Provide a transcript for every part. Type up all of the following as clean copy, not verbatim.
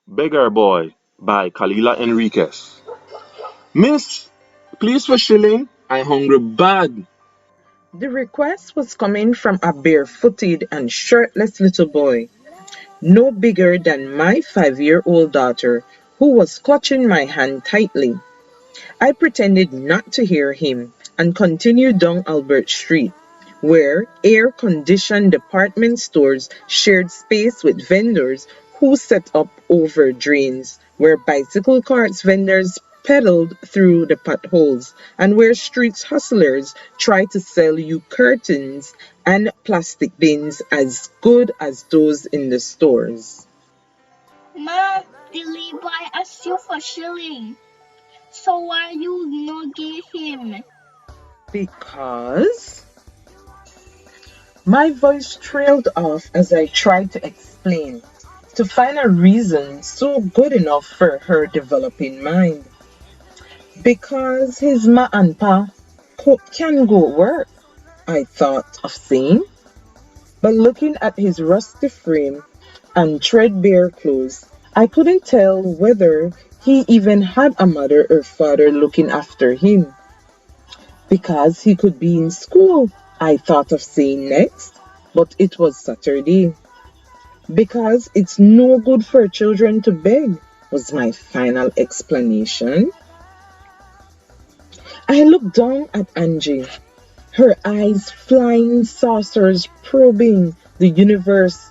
Beggar Boy by Kalilah Enriquez. Miss, please for shilling. I hungry bad. The request was coming from a barefooted and shirtless little boy, no bigger than my 5-year-old daughter, who was clutching my hand tightly. I pretended not to hear him and continued down Albert Street, where air conditioned department stores shared space with vendors who set up over drains, where bicycle carts vendors pedaled through the potholes, and where street hustlers tried to sell you curtains and plastic bins as good as those in the stores. Ma, the Levi asked you for shilling. So why you no give him? Because my voice trailed off as I tried to explain, to find a reason so good enough for her developing mind. Because his ma and pa can go work, I thought of saying. But looking at his rusty frame and threadbare clothes, I couldn't tell whether he even had a mother or father looking after him. Because he could be in school, I thought of saying next, but it was Saturday. Because it's no good for children to beg, was my final explanation. I looked down at Angie, her eyes flying saucers probing the universe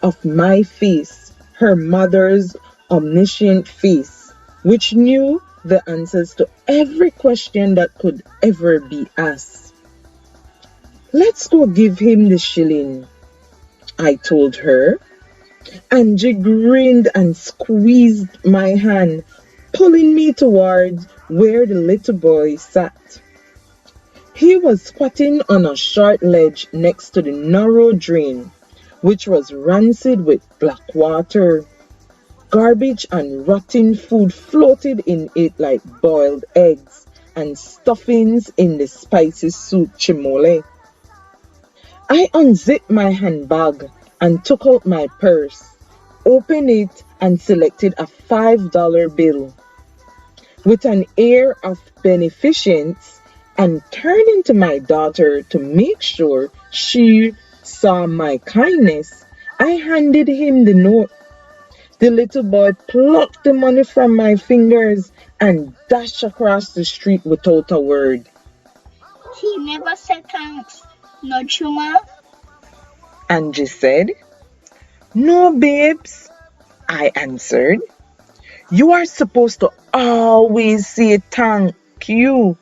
of my face, her mother's omniscient face, which knew the answers to every question that could ever be asked. Let's go give him the shilling, I told her. Angie grinned and squeezed my hand, pulling me towards where the little boy sat. He was squatting on a short ledge next to the narrow drain, which was rancid with black water. Garbage and rotten food floated in it like boiled eggs and stuffings in the spicy soup chimole. I unzipped my handbag and took out my purse, opened it and selected a $5 bill. With an air of beneficence and turning to my daughter to make sure she saw my kindness, I handed him the note. The little boy plucked the money from my fingers and dashed across the street without a word. He never said thanks. No chuma. Angie said. No, babes, I answered. You are supposed to always say thank you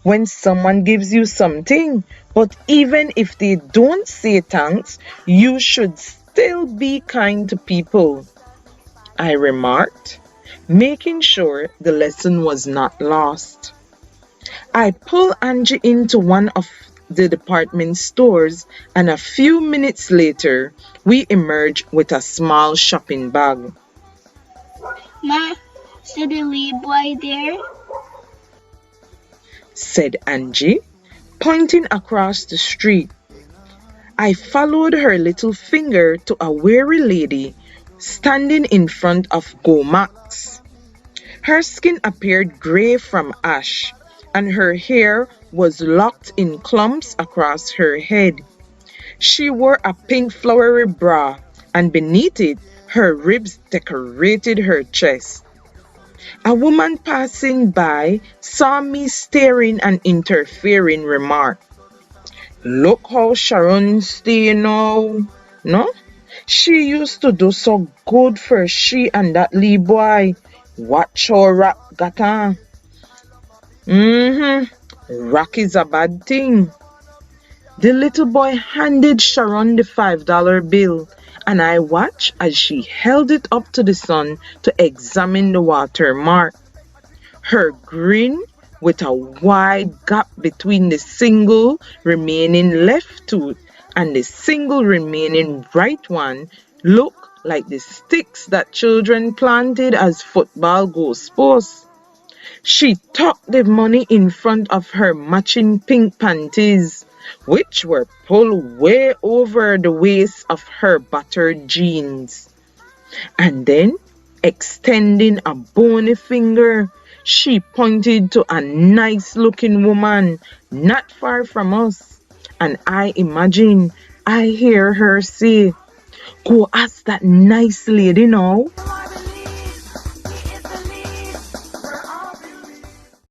when someone gives you something. But even if they don't say thanks, you should still be kind to people, I remarked, making sure the lesson was not lost. I pulled Angie into one of the department stores, and a few minutes later, we emerged with a small shopping bag. Ma, see the little boy there? Said Angie, pointing across the street. I followed her little finger to a weary lady standing in front of Gomax. Her skin appeared gray from ash, and her hair was locked in clumps across her head. She wore a pink flowery bra, and beneath it, her ribs decorated her chest. A woman passing by saw me staring and interfering remarked, Look how Sharon stay now. No? She used to do so good for she and that Lee boy. Watch how Rock got on. Rock is a bad thing. The little boy handed Sharon the $5 bill, and I watched as she held it up to the sun to examine the watermark. Her grin, with a wide gap between the single remaining left tooth and the single remaining right one, looked like the sticks that children planted as football goalposts. She tucked the money in front of her matching pink panties, which were pulled way over the waist of her battered jeans. And then Extending a bony finger, she pointed to a nice-looking woman not far from us, and I hear her say, "Go ask that nice lady now."